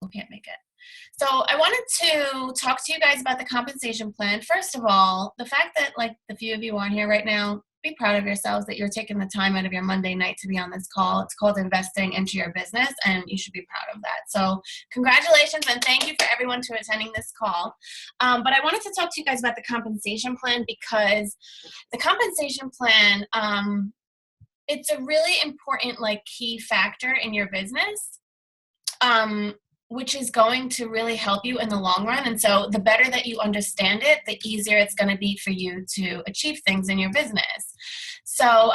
people can't make it. So I wanted to talk to you guys about the compensation plan. First of all, the fact that like the few of you on here right now, be proud of yourselves that you're taking the time out of your Monday night to be on this call. It's called Investing into Your Business, and you should be proud of that. So congratulations, and thank you for everyone to attending this call. But I wanted to talk to you guys about the compensation plan, because the compensation plan, it's a really important like key factor in your business, which is going to really help you in the long run. And so the better that you understand it, the easier it's going to be for you to achieve things in your business. So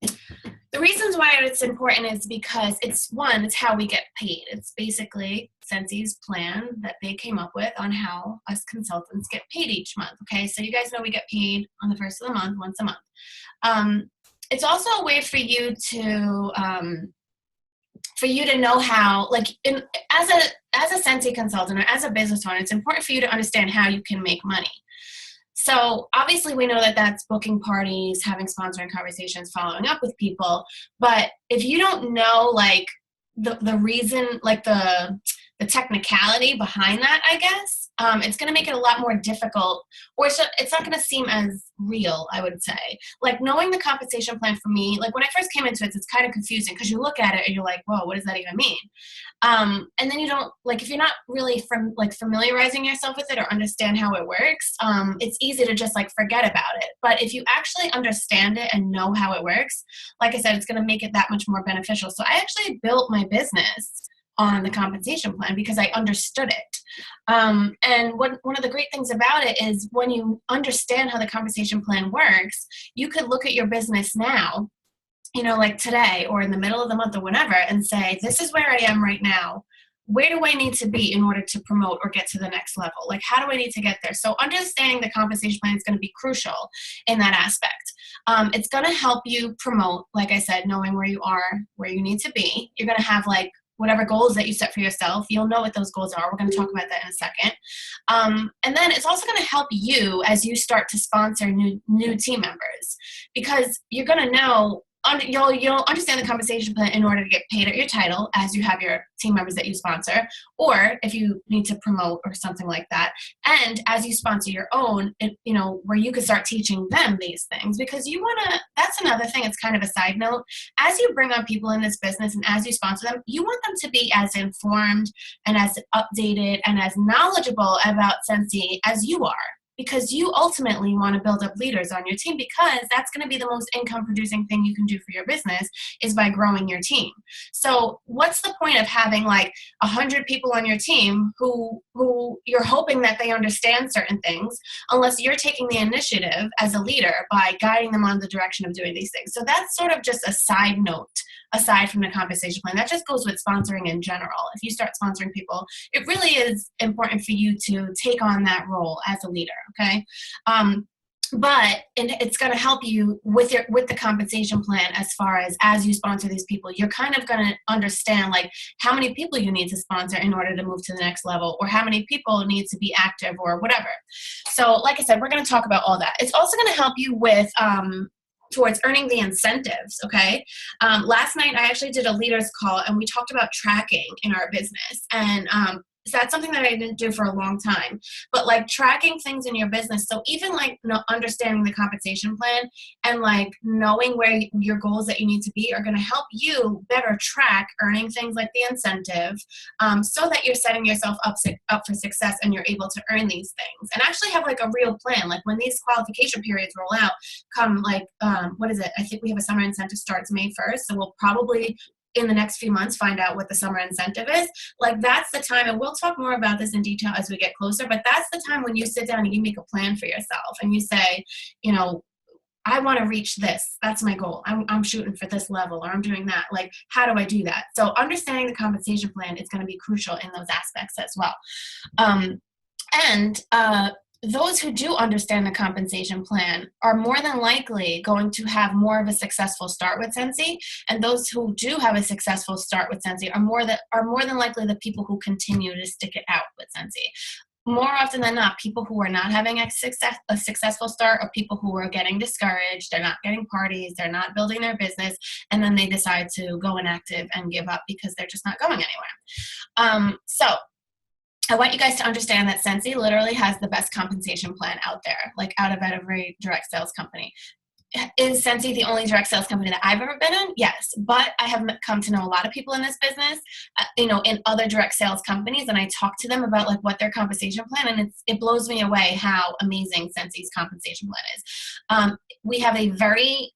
the reasons why it's important is because it's how we get paid. It's basically Scentsy's plan that they came up with on how us consultants get paid each month. Okay, so you guys know we get paid on the first of the month, once a month. It's also a way for you to know how, like, as a Scentsy consultant or as a business owner, it's important for you to understand how you can make money. So obviously we know that that's booking parties, having sponsoring conversations, following up with people. But if you don't know like the reason, like the technicality behind that, I guess, it's going to make it a lot more difficult, or it's not going to seem as real, I would say. Like knowing the compensation plan for me, like when I first came into it, it's kind of confusing because you look at it and you're like, whoa, what does that even mean? And then you don't, like if you're not really familiarizing yourself with it or understand how it works, it's easy to just like forget about it. But if you actually understand it and know how it works, like I said, it's going to make it that much more beneficial. So I actually built my business on the compensation plan because I understood it. And one of the great things about it is when you understand how the compensation plan works, you could look at your business now, you know, like today or in the middle of the month or whenever, and say, this is where I am right now. Where do I need to be in order to promote or get to the next level? Like, how do I need to get there? So understanding the compensation plan is going to be crucial in that aspect. It's going to help you promote, like I said, knowing where you are, where you need to be. You're going to have like whatever goals that you set for yourself, you'll know what those goals are. We're going to talk about that in a second. And then it's also going to help you as you start to sponsor new team members, because you're going to know, you'll understand the compensation plan in order to get paid at your title as you have your team members that you sponsor, or if you need to promote or something like that. And as you sponsor your own, you know, where you could start teaching them these things, because you want to, that's another thing. It's kind of a side note. As you bring on people in this business and as you sponsor them, you want them to be as informed and as updated and as knowledgeable about Scentsy as you are, because you ultimately want to build up leaders on your team, because that's going to be the most income producing thing you can do for your business is by growing your team. So what's the point of having like 100 people on your team who you're hoping that they understand certain things, unless you're taking the initiative as a leader by guiding them on the direction of doing these things? So that's sort of just a side note aside from the compensation plan. That just goes with sponsoring in general. If you start sponsoring people, it really is important for you to take on that role as a leader. Okay. But it's going to help you with the compensation plan as far as you sponsor these people, you're kind of going to understand like how many people you need to sponsor in order to move to the next level, or how many people need to be active or whatever. So like I said, we're going to talk about all that. It's also going to help you with towards earning the incentives, okay? Last night I actually did a leaders call and we talked about tracking in our business. And so that's something that I didn't do for a long time, but like tracking things in your business. So even like understanding the compensation plan and like knowing where your goals that you need to be are going to help you better track earning things like the incentive, so that you're setting yourself up for success and you're able to earn these things and actually have like a real plan. Like when these qualification periods roll out, come like, what is it? I think we have a summer incentive starts May 1st. So we'll probably in the next few months find out what the summer incentive is. Like that's the time, and we'll talk more about this in detail as we get closer, but that's the time when you sit down and you make a plan for yourself and you say, you know, I want to reach this. That's my goal. I'm shooting for this level, or I'm doing that. Like, how do I do that? So understanding the compensation plan is going to be crucial in those aspects as well. Those who do understand the compensation plan are more than likely going to have more of a successful start with Scentsy, and those who do have a successful start with Scentsy are more than likely the people who continue to stick it out with Scentsy. more often than not, people who are not having a successful start are people who are getting discouraged, they're not getting parties, they're not building their business, and then they decide to go inactive and give up because they're just not going anywhere. So I want you guys to understand that Scentsy literally has the best compensation plan out there, like out of every direct sales company. Is Scentsy the only direct sales company that I've ever been in? Yes, but I have come to know a lot of people in this business, in other direct sales companies, and I talk to them about like what their compensation plan, and it blows me away how amazing Scentsy's compensation plan is. We have a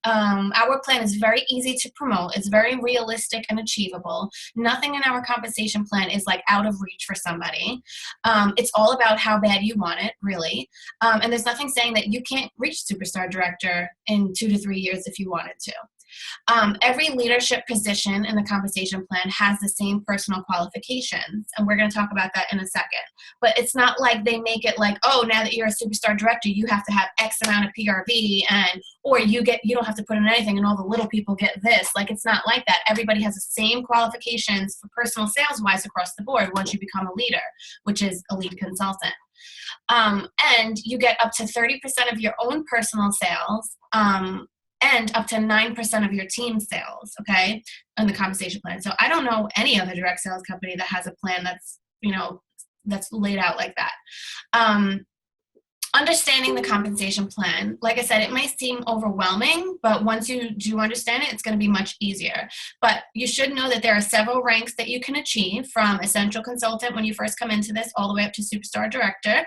our plan is very easy to promote. It's very realistic and achievable. Nothing in our compensation plan is like out of reach for somebody. It's all about how bad you want it, really. And there's nothing saying that you can't reach Superstar Director in 2 to 3 years if you wanted to. Every leadership position in the compensation plan has the same personal qualifications, and we're going to talk about that in a second. But it's not like they make it like, oh, now that you're a superstar director, you have to have X amount of PRV, or you don't have to put in anything, and all the little people get this. Like, it's not like that. Everybody has the same qualifications for personal sales wise across the board once you become a leader, which is a lead consultant. And you get up to 30% of your own personal sales, and up to 9% of your team sales, okay, in the compensation plan. So I don't know any other direct sales company that has a plan that's laid out like that. Understanding the compensation plan, like I said, it might seem overwhelming, but once you do understand it, it's going to be much easier. But you should know that there are several ranks that you can achieve, from essential consultant when you first come into this all the way up to superstar director.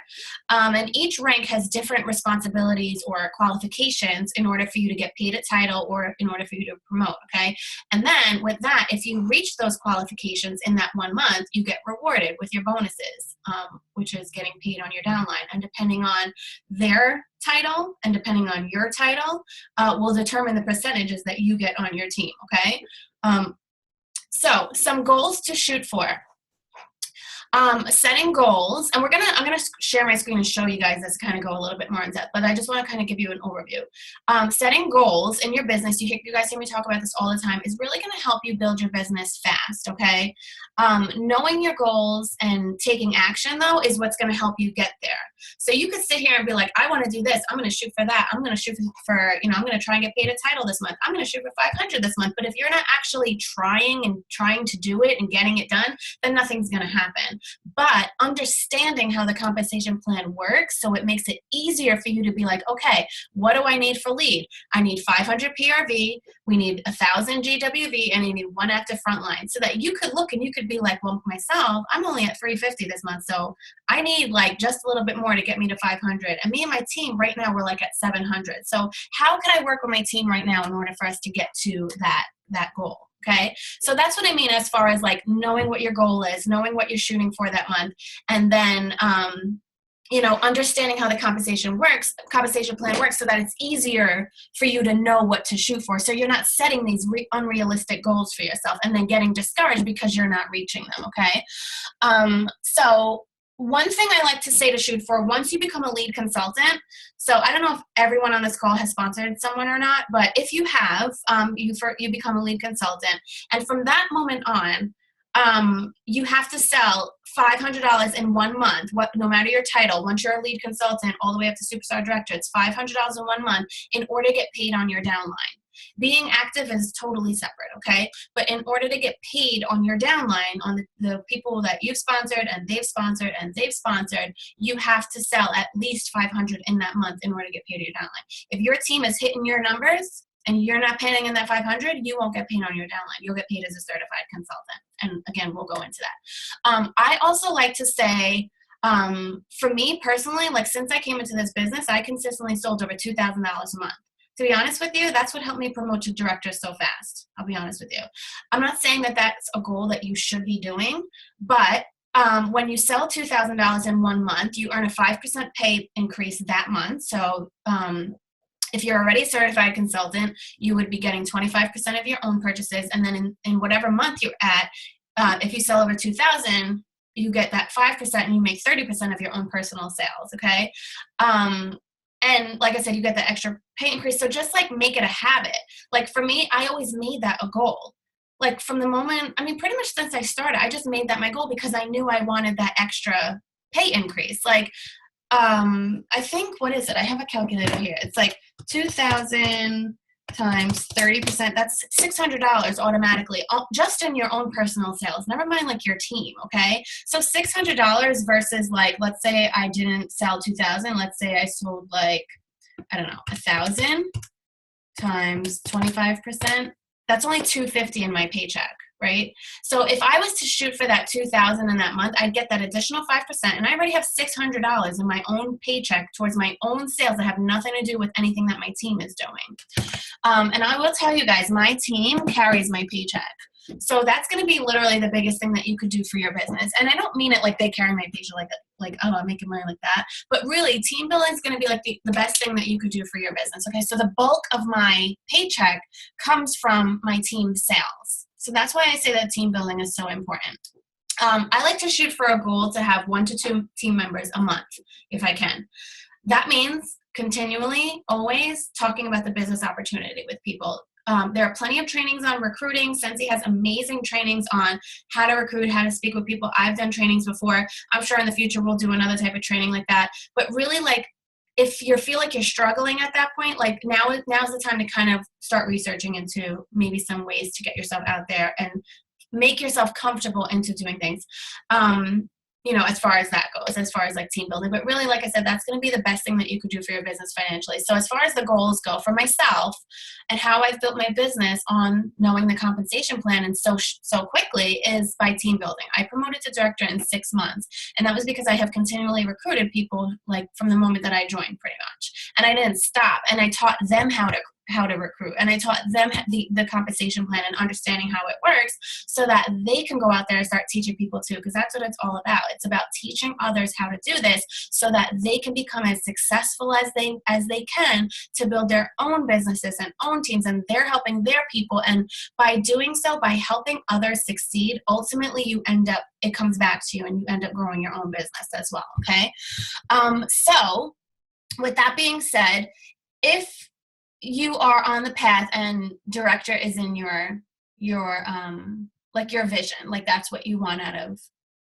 And each rank has different responsibilities or qualifications in order for you to get paid a title or in order for you to promote, okay? And then with that, if you reach those qualifications in that 1 month, you get rewarded with your bonuses, which is getting paid on your downline. And depending on their title and depending on your title, will determine the percentages that you get on your team, okay? So some goals to shoot for. Setting goals, and I'm gonna share my screen and show you guys this, kind of go a little bit more in depth, but I just want to kind of give you an overview. Setting goals in your business, you guys hear me talk about this all the time, is really going to help you build your business fast, okay? Knowing your goals and taking action, though, is what's going to help you get there. So you could sit here and be like, I want to do this, I'm going to shoot for that, I'm going to shoot for, I'm going to try and get paid a title this month, I'm going to shoot for 500 this month, but if you're not actually trying to do it and getting it done, then nothing's going to happen. But understanding how the compensation plan works, so it makes it easier for you to be like, okay, what do I need for lead? I need 500 PRV, we need 1,000 GWV, and I need 1 active frontline. So that you could look and you could be like, well, myself, I'm only at 350 this month, so I need like just a little bit more to get me to 500. And me and my team right now, we're like at 700. So how can I work with my team right now in order for us to get to that goal? Okay, so that's what I mean as far as like knowing what your goal is, knowing what you're shooting for that month, and then understanding how the compensation plan works, so that it's easier for you to know what to shoot for. So you're not setting these unrealistic goals for yourself and then getting discouraged because you're not reaching them. Okay, so one thing I like to say to shoot for once you become a lead consultant, so I don't know if everyone on this call has sponsored someone or not, but if you have, you become a lead consultant, and from that moment on, you have to sell $500 in 1 month, no matter your title. Once you're a lead consultant all the way up to superstar director, it's $500 in 1 month in order to get paid on your downline. Being active is totally separate, okay? But in order to get paid on your downline, on the people that you've sponsored and they've sponsored and they've sponsored, you have to sell at least 500 in that month in order to get paid on your downline. If your team is hitting your numbers and you're not paying in that 500, you won't get paid on your downline. You'll get paid as a certified consultant. And again, we'll go into that. I also like to say, for me personally, like since I came into this business, I consistently sold over $2,000 a month. To be honest with you, that's what helped me promote to director so fast. I'll be honest with you. I'm not saying that that's a goal that you should be doing, but when you sell $2,000 in 1 month, you earn a 5% pay increase that month. So if you're already a certified consultant, you would be getting 25% of your own purchases. And then in whatever month you're at, if you sell over 2,000, you get that 5% and you make 30% of your own personal sales, okay? And like I said, you get the extra pay increase. So just like make it a habit. Like for me, I always made that a goal. Like from the moment, pretty much since I started, I just made that my goal because I knew I wanted that extra pay increase. Like, I think, what is it? I have a calculator here. It's like 2,000 times 30%. That's $600 automatically, just in your own personal sales. Never mind like your team, okay? So $600 versus, like, let's say I didn't sell 2,000. Let's say I sold like, I don't know, 1,000 times 25%. That's only $250 in my paycheck, right? So if I was to shoot for that $2,000 in that month, I'd get that additional 5%, and I already have $600 in my own paycheck towards my own sales that have nothing to do with anything that my team is doing. And I will tell you guys, my team carries my paycheck. So that's going to be literally the biggest thing that you could do for your business. And I don't mean it like they carry my paycheck, like oh, I'm making money like that. But really, team building is going to be like the best thing that you could do for your business. Okay, so the bulk of my paycheck comes from my team sales. So that's why I say that team building is so important. I like to shoot for a goal to have 1 to 2 team members a month, if I can. That means continually, always talking about the business opportunity with people. There are plenty of trainings on recruiting. Scentsy has amazing trainings on how to recruit, how to speak with people. I've done trainings before. I'm sure in the future we'll do another type of training like that. But really, like, if you feel like you're struggling at that point, like now's the time to kind of start researching into maybe some ways to get yourself out there and make yourself comfortable into doing things. As far as that goes, as far as like team building. But really, like I said, that's going to be the best thing that you could do for your business financially. So as far as the goals go for myself and how I've built my business on knowing the compensation plan and so quickly is by team building. I promoted to director in 6 months. And that was because I have continually recruited people like from the moment that I joined pretty much. And I didn't stop. And I taught them how to recruit, and I taught them the compensation plan and understanding how it works so that they can go out there and start teaching people too, because that's what it's all about. It's about teaching others how to do this so that they can become as successful as they can to build their own businesses and own teams, and they're helping their people. And by doing so, by helping others succeed, ultimately it comes back to you and you end up growing your own business as well. Okay. So with that being said, if you are on the path and director is in your vision, like that's what you want out of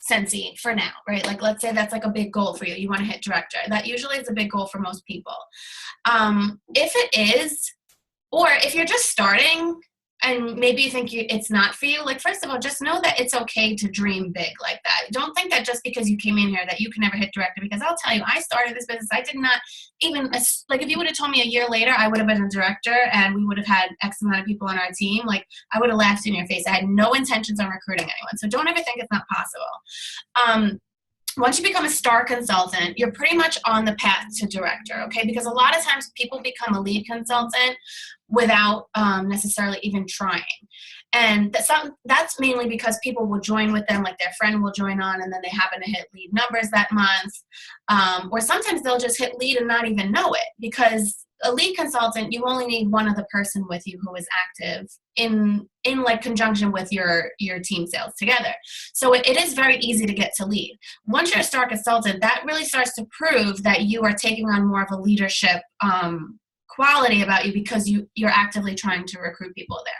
Scentsy for now, right? Like, let's say that's like a big goal for you. You want to hit director. That usually is a big goal for most people. If it is, or if you're just starting and maybe you think it's not for you, like, first of all, just know that it's okay to dream big like that. Don't think that just because you came in here that you can never hit director, because I'll tell you, I started this business. I did not even, like, if you would have told me a year later I would have been a director and we would have had X amount of people on our team, like, I would have laughed in your face. I had no intentions on recruiting anyone. So don't ever think it's not possible. Once you become a star consultant, you're pretty much on the path to director, okay? Because a lot of times people become a lead consultant without necessarily even trying. And that's mainly because people will join with them, like their friend will join on, and then they happen to hit lead numbers that month. Or sometimes they'll just hit lead and not even know it, because a lead consultant, you only need one other person with you who is active in like conjunction with your team sales together. So it is very easy to get to lead. Once you're a star consultant, that really starts to prove that you are taking on more of a leadership quality about you, because you're actively trying to recruit people there.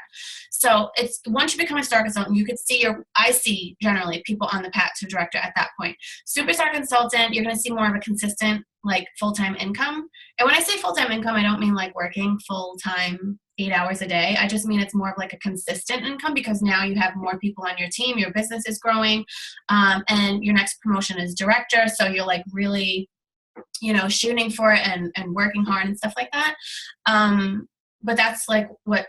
So it's, once you become a star consultant, you could see I see generally people on the path to director at that point. Superstar consultant, you're going to see more of a consistent, like, full-time income. And when I say full-time income, I don't mean like working full-time 8 hours a day. I just mean it's more of like a consistent income, because now you have more people on your team, your business is growing, and your next promotion is director. So you're like really, shooting for it and working hard and stuff like that. But that's like what,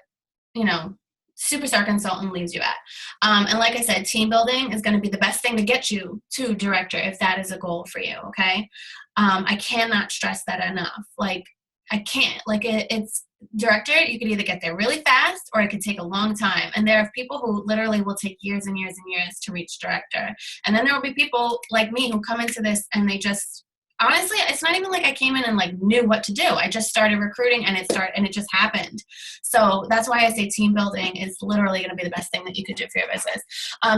superstar consultant leaves you at. And like I said, team building is going to be the best thing to get you to director if that is a goal for you. Okay. I cannot stress that enough. Like, I can't, like, it's director. You could either get there really fast or it could take a long time. And there are people who literally will take years and years and years to reach director. And then there will be people like me who come into this and they just, honestly, it's not even like I came in and like knew what to do. I just started recruiting and it just happened. So that's why I say team building is literally going to be the best thing that you could do for your business.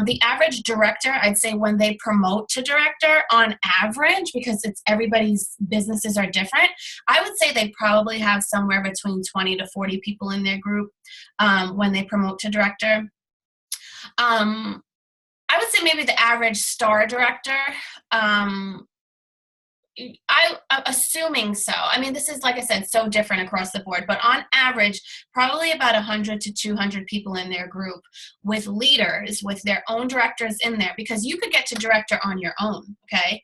The average director, I'd say when they promote to director, on average, because everybody's businesses are different, I would say they probably have somewhere between 20 to 40 people in their group when they promote to director. I would say maybe the average star director, I'm assuming so. I mean, this is, like I said, so different across the board, but on average, probably about 100 to 200 people in their group with leaders, with their own directors in there, because you could get to director on your own, okay?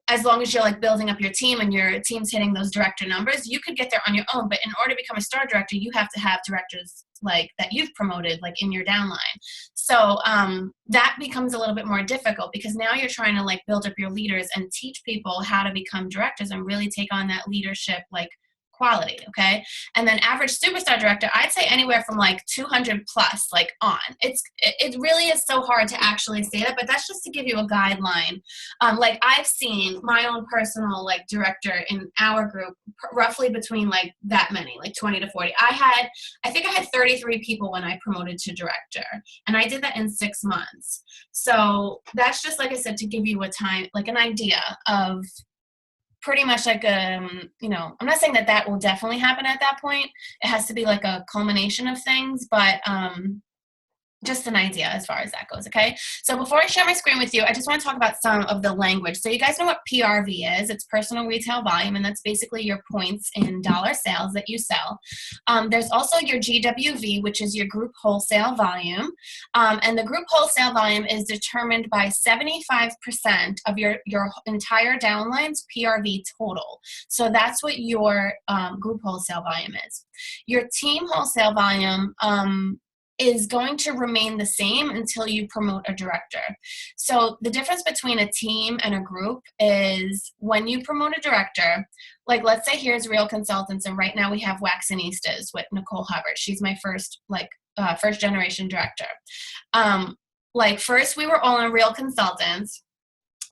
As long as you're like building up your team and your team's hitting those director numbers, you could get there on your own. But in order to become a star director, you have to have directors like that you've promoted, like in your downline. So that becomes a little bit more difficult, because now you're trying to like build up your leaders and teach people how to become directors and really take on that leadership like quality, okay? And then average superstar director, I'd say anywhere from like 200 plus, like on. It really is so hard to actually say that, but that's just to give you a guideline. Like I've seen my own personal like director in our group roughly between like that many, like 20 to 40. I think I had 33 people when I promoted to director, and I did that in 6 months. So that's just, like I said, to give you a time, like an idea of pretty much like, you know, I'm not saying that that will definitely happen at that point. It has to be like a culmination of things, but just an idea as far as that goes, okay? So before I share my screen with you, I just want to talk about some of the language. So you guys know what PRV is. It's personal retail volume, and that's basically your points in dollar sales that you sell. There's also your GWV, which is your group wholesale volume. And the group wholesale volume is determined by 75% of your entire downline's PRV total. So that's what your group wholesale volume is. Your team wholesale volume is going to remain the same until you promote a director. So the difference between a team and a group is when you promote a director, like let's say here's Real Consultants, and right now we have Waxanistas with Nicole Hubbard. She's my first generation director. Like first we were all on Real Consultants,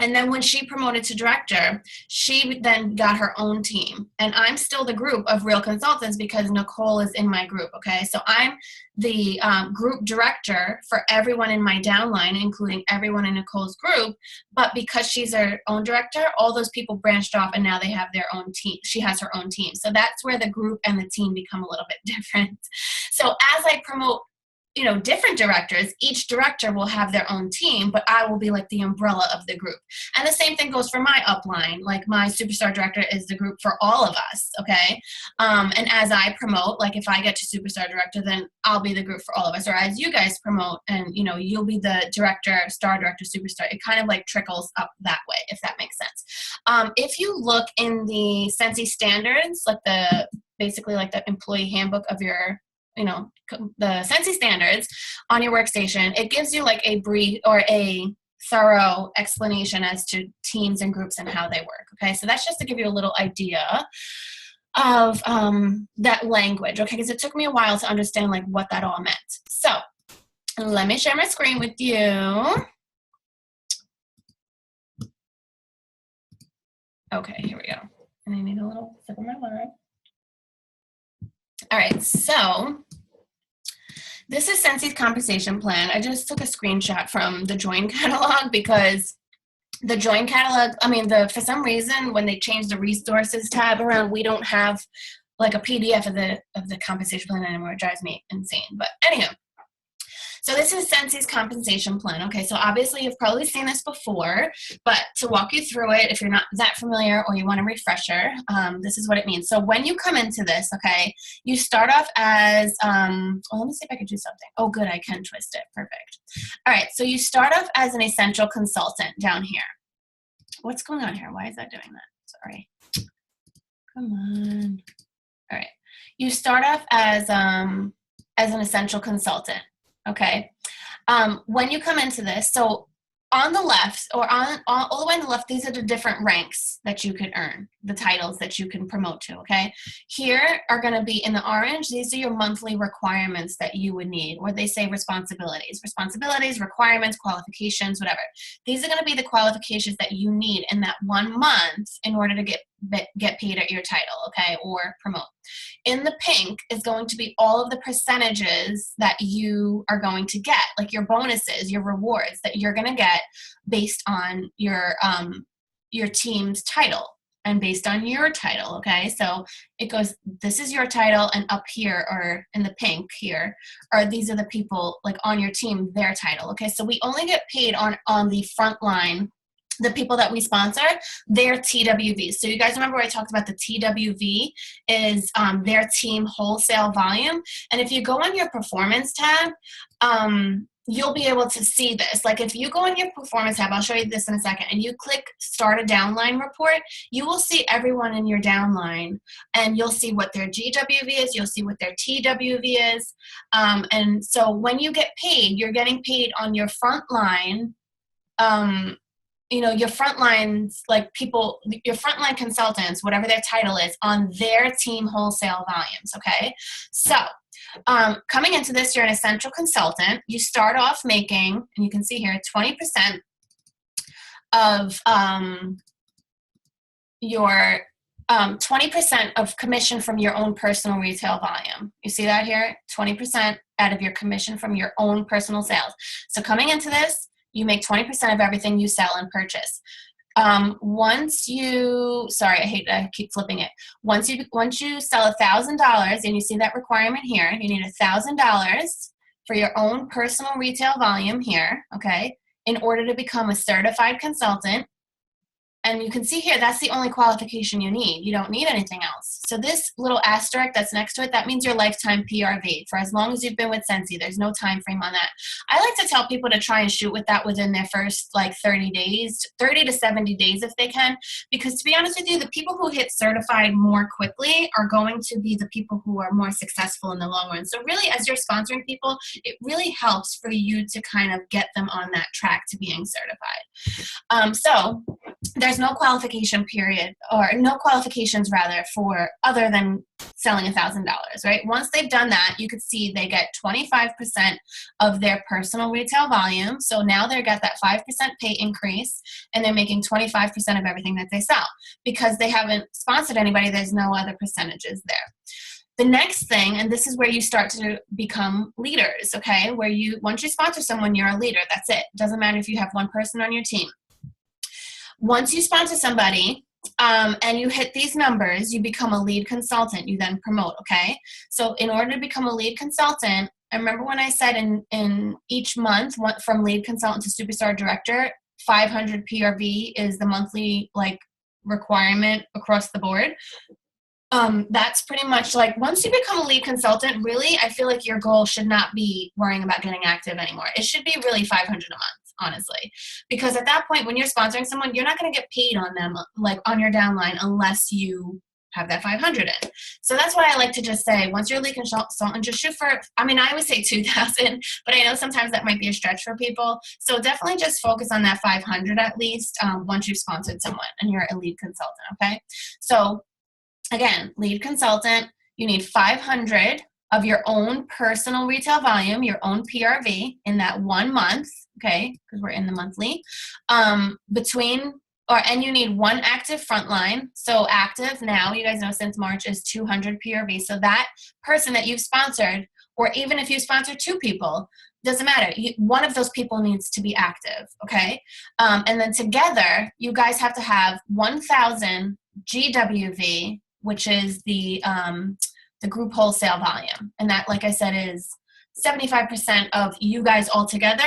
and then when she promoted to director, she then got her own team. And I'm still the group of Real Consultants because Nicole is in my group, okay? So I'm the group director for everyone in my downline, including everyone in Nicole's group. But because she's her own director, all those people branched off and now they have their own team. She has her own team. So that's where the group and the team become a little bit different. So as I promote, you know, different directors, each director will have their own team, but I will be like the umbrella of the group. And the same thing goes for my upline. Like my superstar director is the group for all of us, okay? And as I promote, like if I get to superstar director, then I'll be the group for all of us. Or as you guys promote and, you know, you'll be the director, star director, superstar. It kind of like trickles up that way, if that makes sense. If you look in the Scentsy standards, like basically like the employee handbook of your, you know, the Scentsy standards on your workstation, it gives you like a brief or a thorough explanation as to teams and groups and how they work. Okay, so that's just to give you a little idea of that language, okay, because it took me a while to understand like what that all meant. So let me share my screen with you. Okay, here we go. And I need a little sip of my water. All right, so this is Scentsy's compensation plan. I just took a screenshot from the join catalog because the join catalog, for some reason, when they changed the resources tab around, we don't have like a PDF of the compensation plan anymore. It drives me insane. But anyhow, so this is Scentsy's compensation plan. Okay, so obviously you've probably seen this before, but to walk you through it, if you're not that familiar or you want a refresher, this is what it means. So when you come into this, okay, you start off as, let me see if I can do something. Oh, good, I can twist it. Perfect. All right, so you start off as an essential consultant down here. What's going on here? Why is that doing that? Sorry. Come on. All right. You start off as an essential consultant. Okay. When you come into this, so on the left or on all the way on the left, these are the different ranks that you could earn, the titles that you can promote to. Okay. Here are going to be in the orange. These are your monthly requirements that you would need, or they say responsibilities, requirements, qualifications, whatever. These are going to be the qualifications that you need in that 1 month in order to get paid at your title. Okay. Or promote. In the pink is going to be all of the percentages that you are going to get, like your bonuses, your rewards that you're going to get based on your team's title. and based on your title, okay? So it goes, this is your title, and up here, or in the pink here, or these are the people like on your team, their title, okay? So we only get paid on the front line, the people that we sponsor, their TWVs. So you guys remember where I talked about the TWV is their team wholesale volume. And if you go on your performance tab, you'll be able to see this. Like if you go on your performance tab, I'll show you this in a second, and you click start a downline report, you will see everyone in your downline, and you'll see what their GWV is, you'll see what their TWV is. And so when you get paid, you're getting paid on your front line, you know, your front lines, like people, your frontline consultants, whatever their title is, on their team wholesale volumes, okay? So coming into this, you're an essential consultant. You start off making, and you can see here, 20% of your 20% of commission from your own personal retail volume. You see that here? 20% out of your commission from your own personal sales. So coming into this, you make 20% of everything you sell and purchase. Once you, sorry, I keep flipping it. Once you sell $1,000, and you see that requirement here, you need $1,000 for your own personal retail volume here, okay, in order to become a certified consultant. And you can see here, that's the only qualification you need. You don't need anything else. So this little asterisk that's next to it, that means your lifetime PRV for as long as you've been with Scentsy. There's no time frame on that. I like to tell people to try and shoot with that within their first like 30 days, 30 to 70 days if they can. Because to be honest with you, the people who hit certified more quickly are going to be the people who are more successful in the long run. So really, as you're sponsoring people, it really helps for you to kind of get them on that track to being certified. So there's no qualification period, or no qualifications rather, for other than selling $1,000, right? Once they've done that, you could see they get 25% of their personal retail volume. So now they've got that 5% pay increase, and they're making 25% of everything that they sell. Because they haven't sponsored anybody, there's no other percentages there. The next thing, and this is where you start to become leaders, okay? Where once you sponsor someone, you're a leader. That's it. Doesn't matter if you have one person on your team. Once you sponsor somebody and you hit these numbers, you become a lead consultant. You then promote, okay? So in order to become a lead consultant, I remember when I said in each month, from lead consultant to superstar director, 500 PRV is the monthly like requirement across the board. That's pretty much like once you become a lead consultant, really, I feel like your goal should not be worrying about getting active anymore. It should be really 500 a month. Honestly, because at that point, when you're sponsoring someone, you're not going to get paid on them, like on your downline, unless you have that 500 in. So that's why I like to just say, once you're a lead consultant, just shoot for, I mean, I would say 2,000, but I know sometimes that might be a stretch for people. So definitely just focus on that 500 at least once you've sponsored someone and you're a lead consultant, okay? So again, lead consultant, you need 500 of your own personal retail volume, your own PRV in that 1 month, okay, because we're in the monthly, and you need one active frontline. So active now, you guys know since March is 200 PRV. So that person that you've sponsored, or even if you sponsor 2 people, doesn't matter. One of those people needs to be active, okay? And then together, you guys have to have 1,000 GWV, which is the group wholesale volume. And that, like I said, is 75% of you guys all together,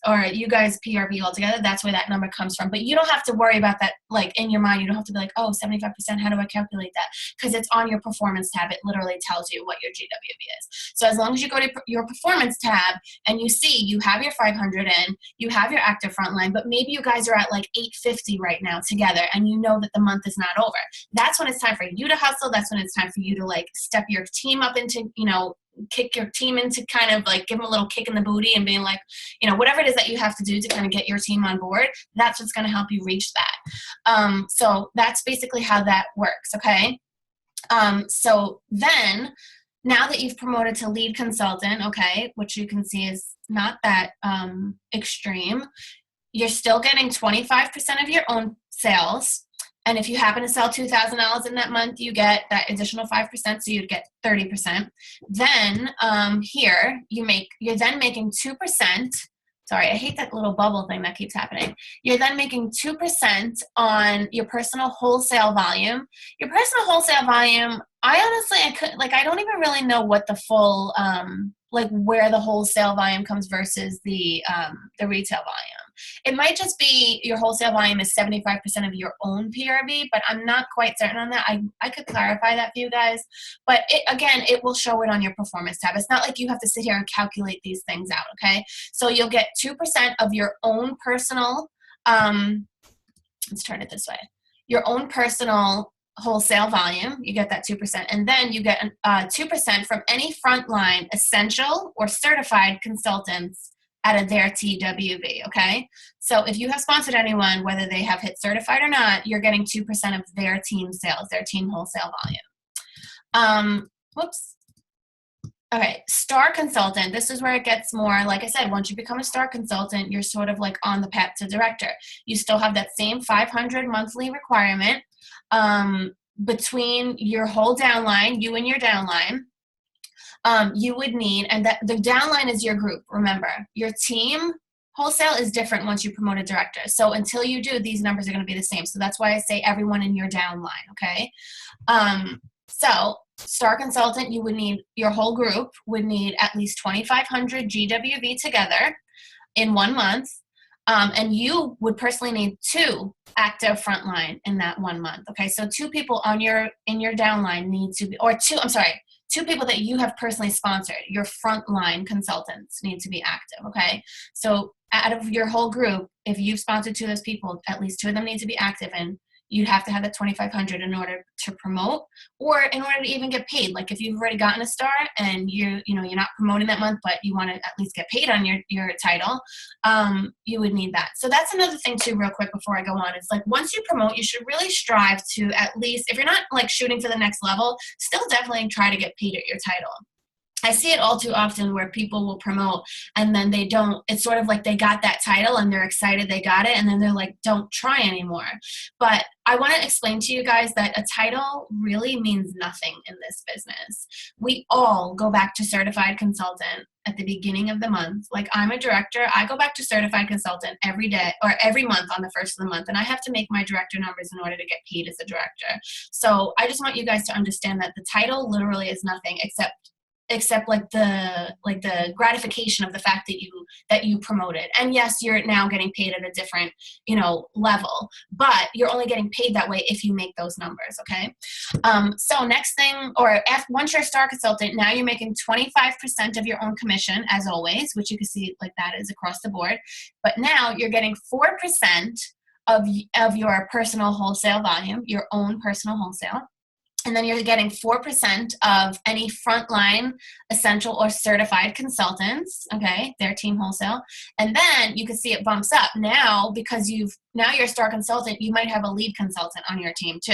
or you guys PRV all together, that's where that number comes from. But you don't have to worry about that, like in your mind, you don't have to be like, oh, 75%, how do I calculate that? Because it's on your performance tab. It literally tells you what your GWV is. So as long as you go to your performance tab and you see you have your 500 in, you have your active frontline, but maybe you guys are at like 850 right now together, and you know that the month is not over. That's when it's time for you to hustle. That's when it's time for you to like step your team up into, kick your team into kind of like give them a little kick in the booty and being like, whatever it is that you have to do to kind of get your team on board, that's what's going to help you reach that. So that's basically how that works, okay? So then, now that you've promoted to lead consultant, okay, which you can see is not that extreme, you're still getting 25% of your own sales. And if you happen to sell $2,000 in that month, you get that additional 5%, so you'd get 30%. Then here, you're then making 2% sorry, I hate that little bubble thing that keeps happening. You're then making 2% on your personal wholesale volume. Your personal wholesale volume, I don't even really know what the full, like where the wholesale volume comes versus the retail volume. It might just be your wholesale volume is 75% of your own PRV, but I'm not quite certain on that. I could clarify that for you guys. But again, it will show it on your performance tab. It's not like you have to sit here and calculate these things out, okay? So you'll get 2% of your own personal, let's turn it this way, your own personal wholesale volume, you get that 2%, and then you get 2% from any frontline essential or certified consultants out of their TWV, okay? So if you have sponsored anyone, whether they have hit certified or not, you're getting 2% of their team sales, their team wholesale volume. Okay, star consultant, this is where it gets more, like I said, once you become a star consultant, you're sort of like on the path to director. You still have that same 500 monthly requirement between your whole downline, you and your downline. You would need, and that the downline is your group, remember. Your team wholesale is different once you promote a director. So until you do, these numbers are going to be the same. So that's why I say everyone in your downline, okay? So star consultant, you would need, your whole group would need at least 2,500 GWV together in 1 month. And you would personally need 2 active frontline in that 1 month. Okay, so 2 people in your downline need to be, or 2 people that you have personally sponsored, your frontline consultants need to be active, okay? So out of your whole group, if you've sponsored 2 of those people, at least 2 of them need to be active, and you'd have to have that 2,500 in order to promote, or in order to even get paid. Like if you've already gotten a star and you're not promoting that month, but you want to at least get paid on your title, you would need that. So that's another thing too, real quick before I go on, is like once you promote, you should really strive to at least, if you're not like shooting for the next level, still definitely try to get paid at your title. I see it all too often where people will promote and then they don't, it's sort of like they got that title and they're excited they got it, and then they're like, don't try anymore. But I want to explain to you guys that a title really means nothing in this business. We all go back to certified consultant at the beginning of the month. Like I'm a director, I go back to certified consultant every day or every month on the first of the month, and I have to make my director numbers in order to get paid as a director. So I just want you guys to understand that the title literally is nothing except like the gratification of the fact that you promoted. And yes, you're now getting paid at a different, level, but you're only getting paid that way if you make those numbers, okay? So next thing, once you're a star consultant, now you're making 25% of your own commission, as always, which you can see like that is across the board. But now you're getting 4% of your personal wholesale volume, your own personal wholesale. And then you're getting 4% of any frontline, essential, or certified consultants, okay, their team wholesale. And then you can see it bumps up now because now you're a star consultant, you might have a lead consultant on your team too.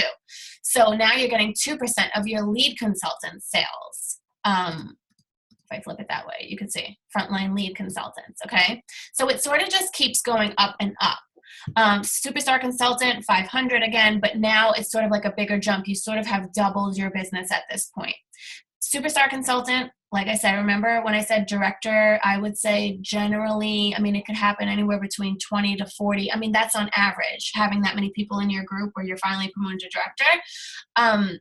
So now you're getting 2% of your lead consultant sales. If I flip it that way, you can see frontline lead consultants, okay? So it sort of just keeps going up and up. Superstar consultant, 500 again, but now it's sort of like a bigger jump. You sort of have doubled your business at this point. Superstar consultant, like I said, remember when I said director, I would say generally, it could happen anywhere between 20 to 40. That's on average, having that many people in your group where you're finally promoted to director.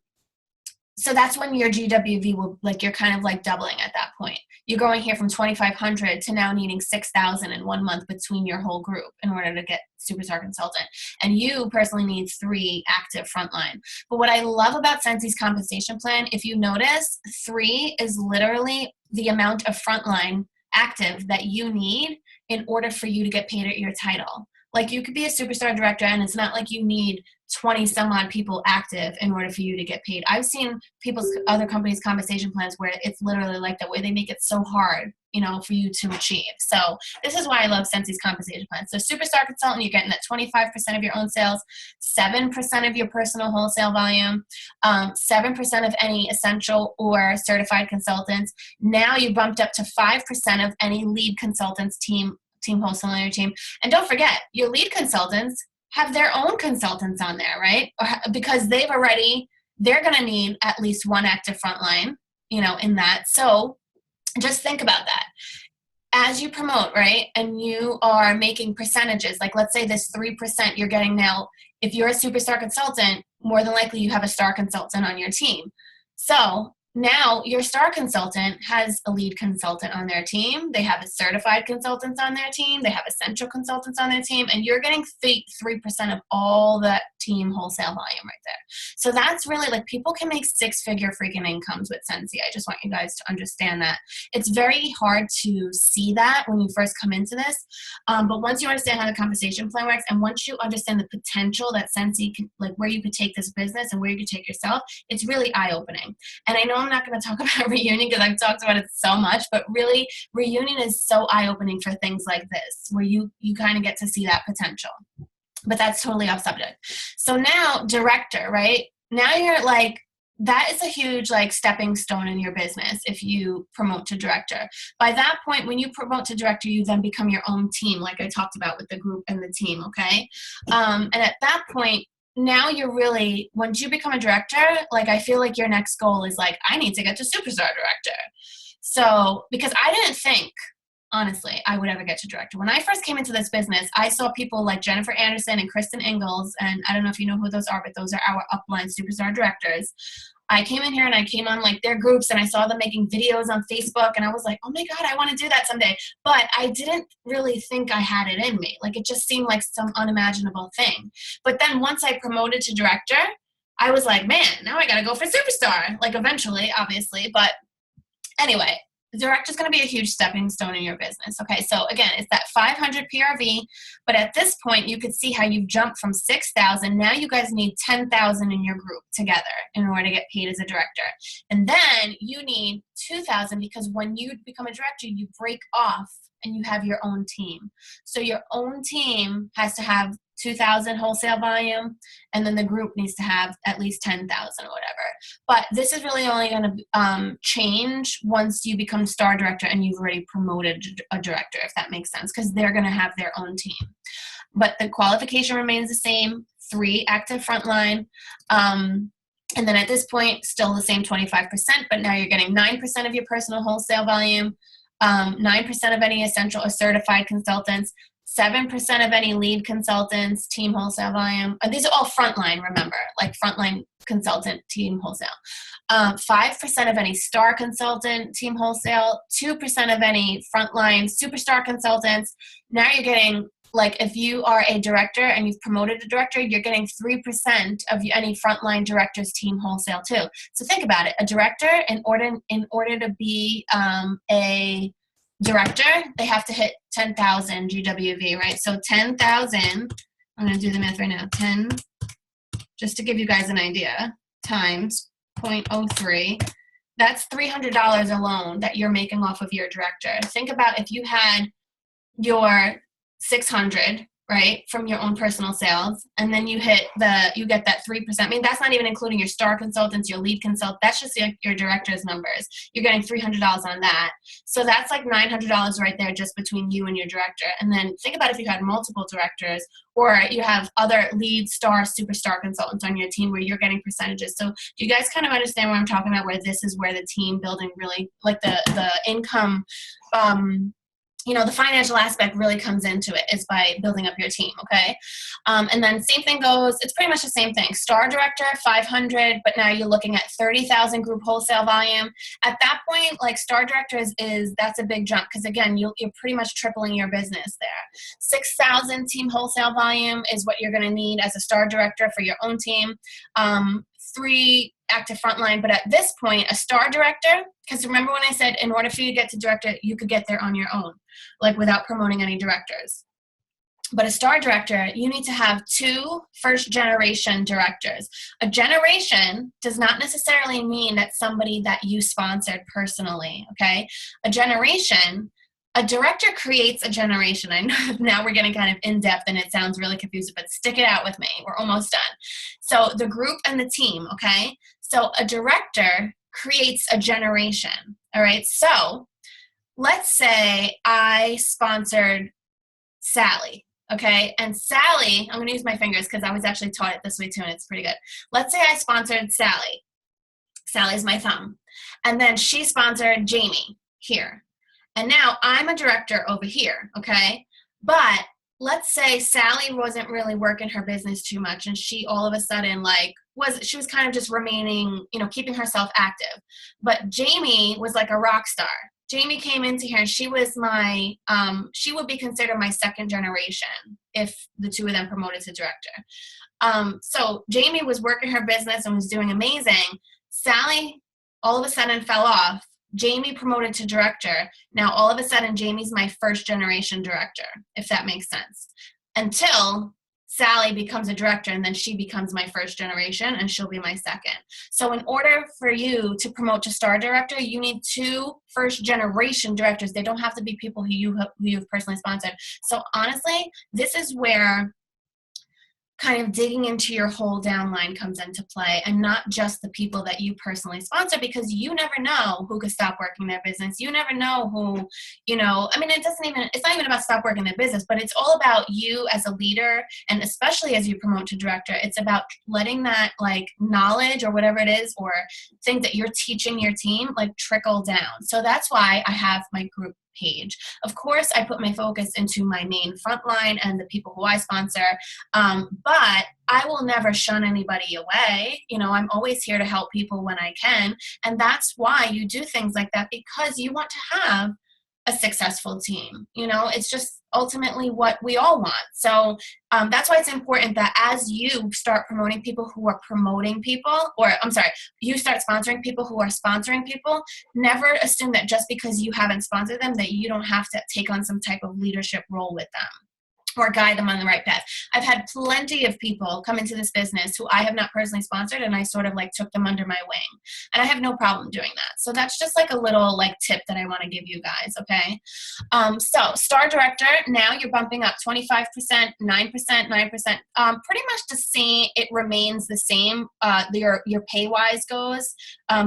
So that's when your GWV will, you're kind of like doubling at that point. You're going here from 2,500 to now needing 6,000 in 1 month between your whole group in order to get superstar consultant. And you personally need 3 active frontline. But what I love about Scentsy's compensation plan, if you notice, 3 is literally the amount of frontline active that you need in order for you to get paid at your title. Like you could be a superstar director and it's not like you need 20 some odd people active in order for you to get paid. I've seen other companies' compensation plans where it's literally like that, where they make it so hard, for you to achieve. So this is why I love Scentsy's compensation plan. So superstar consultant, you're getting that 25% of your own sales, 7% of your personal wholesale volume, 7% of any essential or certified consultants. Now you bumped up to 5% of any lead consultants team wholesale on your team. And don't forget, your lead consultants have their own consultants on there, right? Because they're going to need at least 1 active frontline, in that. So just think about that. as you promote, right, and you are making percentages, like let's say this 3% you're getting now, if you're a superstar consultant, more than likely you have a star consultant on your team. So now your star consultant has a lead consultant on their team. They have a certified consultants on their team. They have essential consultants on their team, and you're getting 3% of all that team wholesale volume right there. So that's really, like, people can make six-figure freaking incomes with Scentsy. I just want you guys to understand that. It's very hard to see that when you first come into this, but once you understand how the compensation plan works, and once you understand the potential that Scentsy can, like where you could take this business and where you could take yourself, it's really eye-opening. And I know I'm not going to talk about Reunion because I've talked about it so much, but really Reunion is so eye-opening for things like this, where you kind of get to see that potential. But that's totally off subject. So now director, right? Now you're like, that is a huge like stepping stone in your business if you promote to director. By that point, when you promote to director, you then become your own team, like I talked about with the group and the team, okay? And at that point, now you're really, once you become a director, like I feel like your next goal is like, I need to get to superstar director. So, because I didn't think, honestly, I would ever get to director. When I first came into this business, I saw people like Jennifer Anderson and Kristen Ingalls, and I don't know if you know who those are, but those are our upline superstar directors. I came in here and I came on like their groups and I saw them making videos on Facebook and I was like, oh my God, I want to do that someday. But I didn't really think I had it in me. Like it just seemed like some unimaginable thing. But then once I promoted to director, I was like, man, now I got to go for superstar. Like eventually, obviously. But anyway, director is going to be a huge stepping stone in your business. Okay, so again, it's that 500 PRV, but at this point, you could see how you've jumped from 6,000. Now you guys need 10,000 in your group together in order to get paid as a director. And then you need 2,000 because when you become a director, you break off and you have your own team. So your own team has to have 2,000 wholesale volume, and then the group needs to have at least 10,000 or whatever. But this is really only going to change once you become star director and you've already promoted a director, if that makes sense, because they're going to have their own team. But the qualification remains the same, 3 active frontline. And then at this point, still the same 25%, but now you're getting 9% of your personal wholesale volume, 9% of any essential or certified consultants, 7% of any lead consultants, team wholesale volume. These are all frontline, remember, like frontline consultant, team wholesale. 5% of any star consultant, team wholesale, 2% of any frontline superstar consultants. Now you're getting, like if you are a director and you've promoted a director, you're getting 3% of any frontline director's team wholesale too. So think about it. A director, in order to be a director, they have to hit 10,000 GWV, right? So 10,000, I'm going to do the math right now, 10, just to give you guys an idea, times 0.03, that's $300 alone that you're making off of your director. Think about if you had your 600, right, from your own personal sales, and then you get that 3%. I mean, that's not even including your star consultants, your lead consult. That's just your director's numbers. You're getting $300 on that. So that's like $900 right there just between you and your director. And then think about if you had multiple directors or you have other lead, star, superstar consultants on your team where you're getting percentages. So do you guys kind of understand what I'm talking about, where this is where the team building really, like the income, the financial aspect really comes into it, is by building up your team, okay? And then same thing goes, it's pretty much the same thing. Star director, 500, but now you're looking at 30,000 group wholesale volume. At that point, like star director that's a big jump because again, you're pretty much tripling your business there. 6,000 team wholesale volume is what you're gonna need as a star director for your own team. 3 active frontline, but at this point, a star director, because remember when I said in order for you to get to director, you could get there on your own, like without promoting any directors. But a star director, you need to have 2 first-generation directors. A generation does not necessarily mean that somebody that you sponsored personally, okay? A director creates a generation. I know now we're getting kind of in-depth and it sounds really confusing, but stick it out with me. We're almost done. So the group and the team, okay? So a director creates a generation, all right? So let's say I sponsored Sally, okay? And Sally, I'm going to use my fingers because I was actually taught it this way too, and it's pretty good. Let's say I sponsored Sally. Sally's my thumb. And then she sponsored Jamie here. And now I'm a director over here, okay? But let's say Sally wasn't really working her business too much, and she all of a sudden she was kind of just remaining, keeping herself active. But Jamie was like a rock star. Jamie came into here and she was she would be considered my second generation if the two of them promoted to director. So Jamie was working her business and was doing amazing. Sally all of a sudden fell off. Jamie promoted to director. Now all of a sudden Jamie's my first generation director, if that makes sense. Until Sally becomes a director, and then she becomes my first generation and she'll be my second. So in order for you to promote to star director, you need 2 first generation directors. They don't have to be people who you've personally sponsored. So honestly, this is where kind of digging into your whole downline comes into play, and not just the people that you personally sponsor, because you never know who could stop working their business. You never know who, it's not even about stop working their business, but it's all about you as a leader, and especially as you promote to director, it's about letting that knowledge or whatever it is, or things that you're teaching your team, trickle down. So that's why I have my group page. Of course, I put my focus into my main frontline and the people who I sponsor, but I will never shun anybody away. I'm always here to help people when I can, and that's why you do things like that, because you want to have a successful team. It's just ultimately what we all want. So that's why it's important that as you start promoting people who are promoting people, you start sponsoring people who are sponsoring people, never assume that just because you haven't sponsored them that you don't have to take on some type of leadership role with them or guide them on the right path. I've had plenty of people come into this business who I have not personally sponsored, and I sort of took them under my wing, and I have no problem doing that. So that's just a little tip that I want to give you guys. Okay. So star director, now you're bumping up 25%, 9%, 9%, pretty much the same. It remains the same. Your pay wise goes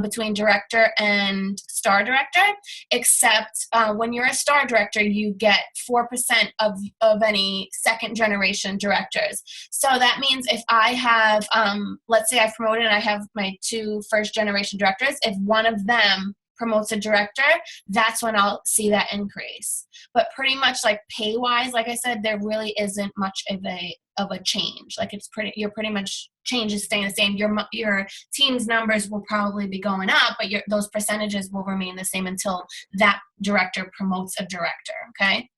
between director and star director, except when you're a star director, you get 4% of any second generation directors. So that means if I have, let's say I've promoted and I have my 2 first generation directors, if one of them promotes a director, that's when I'll see that increase. But pretty much pay wise, like I said, there really isn't much of a change. You're pretty much change is staying the same. Your team's numbers will probably be going up, but those percentages will remain the same until that director promotes a director. Okay.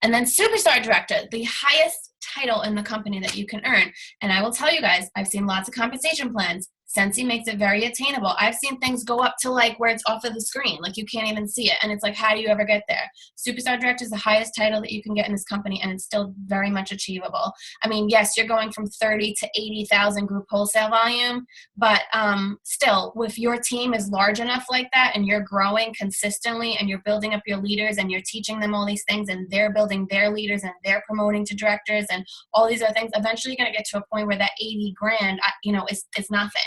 And then superstar director, the highest title in the company that you can earn. And I will tell you guys, I've seen lots of compensation plans. Scentsy makes it very attainable. I've seen things go up to where it's off of the screen, you can't even see it. And it's how do you ever get there? Superstar director is the highest title that you can get in this company, and it's still very much achievable. I mean, yes, you're going from 30 to 80,000 group wholesale volume, but still, if your team is large enough like that, and you're growing consistently, and you're building up your leaders, and you're teaching them all these things, and they're building their leaders, and they're promoting to directors, and all these other things, eventually you're going to get to a point where that 80 grand, is nothing.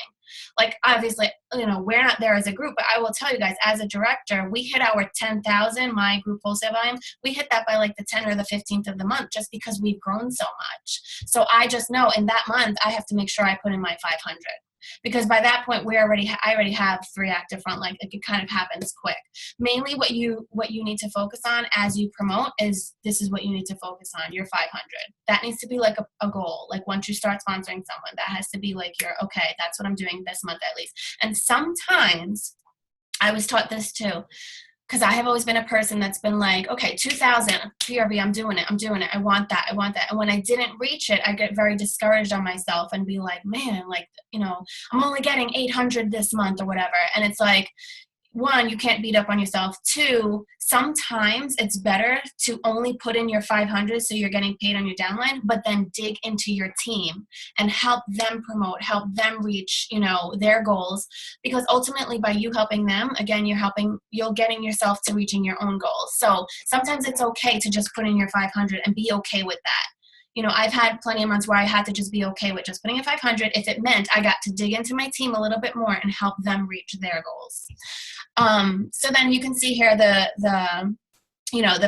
Obviously, we're not there as a group, but I will tell you guys, as a director, we hit our 10,000, my group wholesale volume. We hit that by the 10th or the 15th of the month, just because we've grown so much. So I just know in that month, I have to make sure I put in my 500. Because by that point, I already have 3 active frontline. It kind of happens quick. Mainly what you need to focus on as you promote is, this is what you need to focus on, your 500. That needs to be a goal. Once you start sponsoring someone, that has to be okay, that's what I'm doing this month at least. And sometimes, I was taught this too, because I have always been a person that's been okay, 2,000 PRV, I'm doing it. I want that. And when I didn't reach it, I get very discouraged on myself and be man, I'm only getting 800 this month or whatever. And it's 1, you can't beat up on yourself. 2, sometimes it's better to only put in your 500 so you're getting paid on your downline, but then dig into your team and help them promote, help them reach, their goals. Because ultimately by you helping them, again, you're getting yourself to reaching your own goals. So sometimes it's okay to just put in your 500 and be okay with that. I've had plenty of months where I had to just be okay with just putting in 500 if it meant I got to dig into my team a little bit more and help them reach their goals. So then you can see here the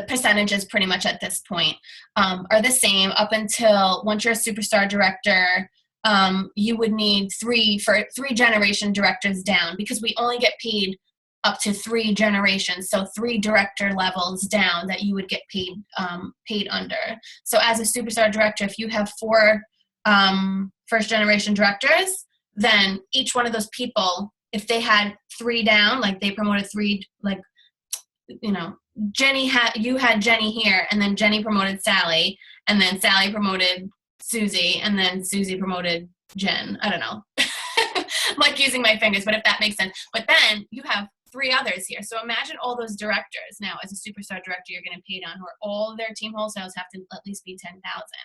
percentages pretty much at this point are the same up until once you're a superstar director, you would need 3 generation directors down, because we only get paid up to 3 generations, so 3 director levels down that you would get paid under. So as a superstar director, if you have 4 first generation directors, then each one of those people, if they had 3 down, like they promoted 3, like, you know, you had Jenny here, and then Jenny promoted Sally, and then Sally promoted Susie, and then Susie promoted Jen. I don't know. I'm like using my fingers, but if that makes sense. But then you have 3 others here. So imagine all those directors now as a superstar director you're going to pay on, where all their team wholesales have to at least be 10,000,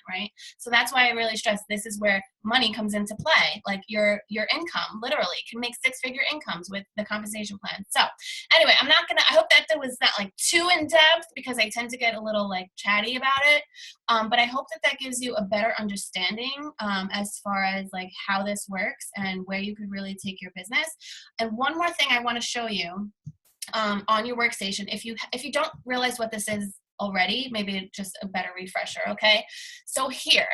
right? So that's why I really stress this is where money comes into play. Like your income literally can make 6-figure incomes with the compensation plan. So anyway, I hope that was not like too in depth, because I tend to get a little like chatty about it. But I hope that gives you a better understanding as far as like how this works and where you could really take your business. And one more thing I want to show you on your workstation, if you don't realize what this is already, maybe just a better refresher. Okay, so here,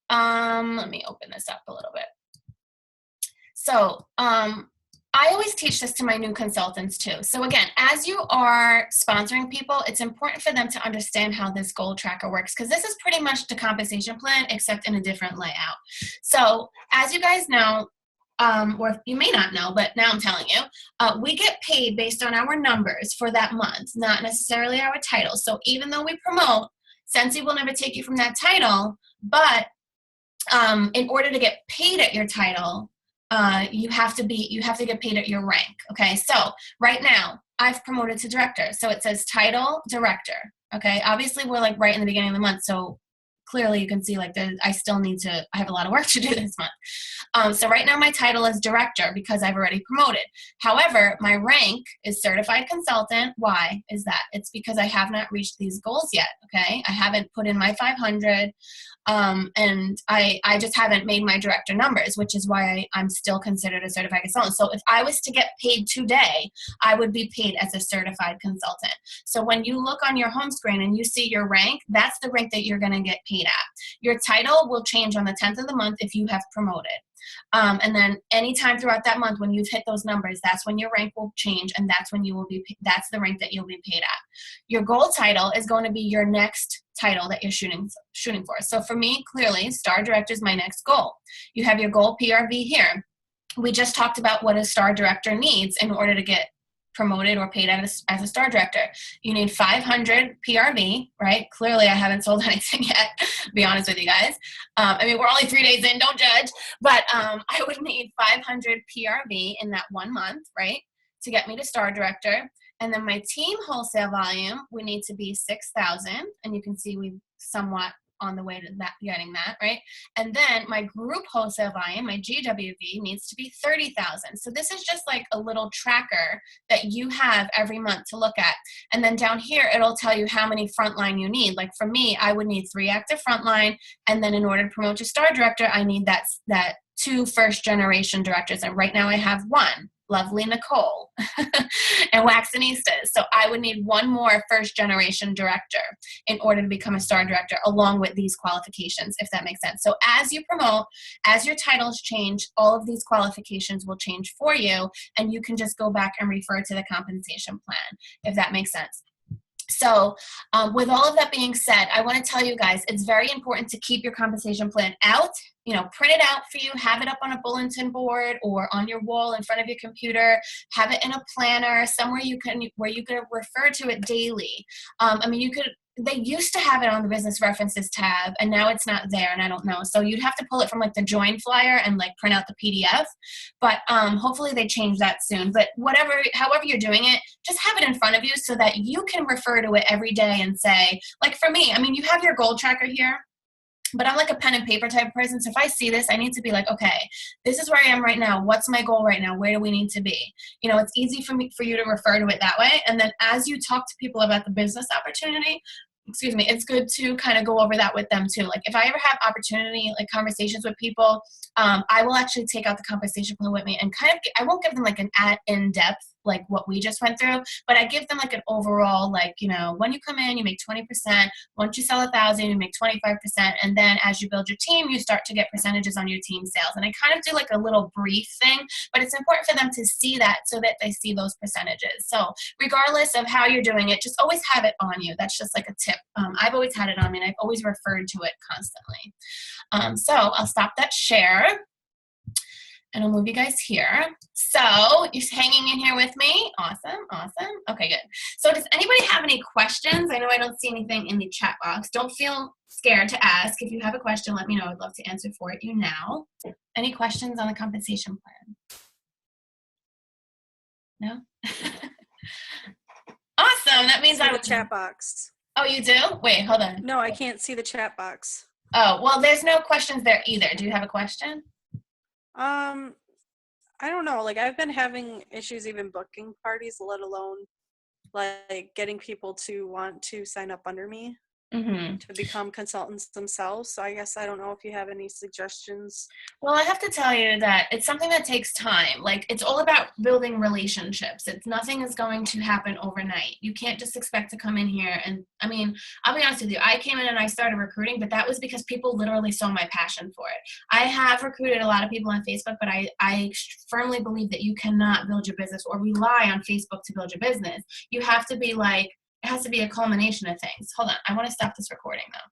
let me open this up a little bit. So I always teach this to my new consultants too. So again, as you are sponsoring people, it's important for them to understand how this goal tracker works, because this is pretty much the compensation plan except in a different layout. So as you guys know, or you may not know, but now I'm telling you, we get paid based on our numbers for that month, not necessarily our title. So even though we promote, Scentsy will never take you from that title, but in order to get paid at your title, you have to get paid at your rank. Okay, so right now I've promoted to director, so it says title director. Okay, obviously we're like right in the beginning of the month, so clearly you can see like I have a lot of work to do this month. So right now my title is director because I've already promoted. However, my rank is certified consultant. Why is that? It's because I have not reached these goals yet. Okay, I haven't put in my 500, and I just haven't made my director numbers, which is why I'm still considered a certified consultant. So if I was to get paid today, I would be paid as a certified consultant. So when you look on your home screen and you see your rank, that's the rank that you're going to get paid at. Your title will change on the 10th of the month if you have promoted. And then anytime throughout that month when you've hit those numbers, that's when your rank will change, and that's when that's the rank that you'll be paid at. Your goal title is going to be your next title that you're shooting for. So for me, clearly, Star Director is my next goal. You have your goal PRV here. We just talked about what a Star Director needs in order to get promoted or paid as a Star Director. You need 500 PRV, right? Clearly, I haven't sold anything yet, to be honest with you guys. I mean, we're only 3 days in, don't judge. But I would need 500 PRV in that 1 month, right, to get me to Star Director. And then my team wholesale volume would need to be 6,000. And you can see we've somewhat on the way to that, getting that, right? And then my group wholesale volume, my GWV, needs to be 30,000. So this is just like a little tracker that you have every month to look at. And then down here, it'll tell you how many frontline you need. Like for me, I would need 3 active frontline. And then in order to promote to Star Director, I need that 2 first generation directors. And right now I have 1. Lovely Nicole and Waxanistas. So I would need 1 more first generation director in order to become a Star Director, along with these qualifications, if that makes sense. So as you promote, as your titles change, all of these qualifications will change for you, and you can just go back and refer to the compensation plan, if that makes sense. So with all of that being said, I want to tell you guys, it's very important to keep your compensation plan out, print it out for you, have it up on a bulletin board or on your wall in front of your computer, have it in a planner, somewhere where you can refer to it daily. They used to have it on the business references tab, and now it's not there, and I don't know. So you'd have to pull it from like the join flyer and like print out the PDF. But hopefully they change that soon. But however you're doing it, just have it in front of you so that you can refer to it every day and say, like for me, you have your goal tracker here, but I'm like a pen and paper type person. So if I see this, I need to be like, okay, this is where I am right now. What's my goal right now? Where do we need to be? It's easy for you to refer to it that way. And then as you talk to people about the business opportunity, it's good to kind of go over that with them too. Like if I ever have opportunity, like conversations with people, I will actually take out the compensation plan with me and I won't give them like an in-depth like what we just went through, but I give them like an overall, like, you know, when you come in, you make 20%. Once you sell 1,000, you make 25%. And then as you build your team, you start to get percentages on your team sales. And I kind of do like a little brief thing, but it's important for them to see that so that they see those percentages. So regardless of how you're doing it, just always have it on you. That's just like a tip. I've always had it on me, and I've always referred to it constantly. So I'll stop that share. And I'll move you guys here. So you're hanging in here with me. Awesome, awesome. Okay, good. So does anybody have any questions? I know I don't see anything in the chat box. Don't feel scared to ask. If you have a question, let me know. I'd love to answer for you now. Any questions on the compensation plan? No? Awesome. That means I have a chat box. Oh, you do? Wait, hold on. No, I can't see the chat box. Oh, well, there's no questions there either. Do you have a question? I don't know. Like, I've been having issues even booking parties, let alone like getting people to want to sign up under me to become consultants themselves. So I guess I don't know if you have any suggestions. Well, I have to tell you that it's something that takes time. Like, it's all about building relationships. Nothing is going to happen overnight. You can't just expect to come in here and, I mean, I'll be honest with you. I came in and I started recruiting, but that was because people literally saw my passion for it. I have recruited a lot of people on Facebook, but I firmly believe that you cannot build your business or rely on Facebook to build your business. You have to be like, it has to be a culmination of things. Hold on. I want to stop this recording though.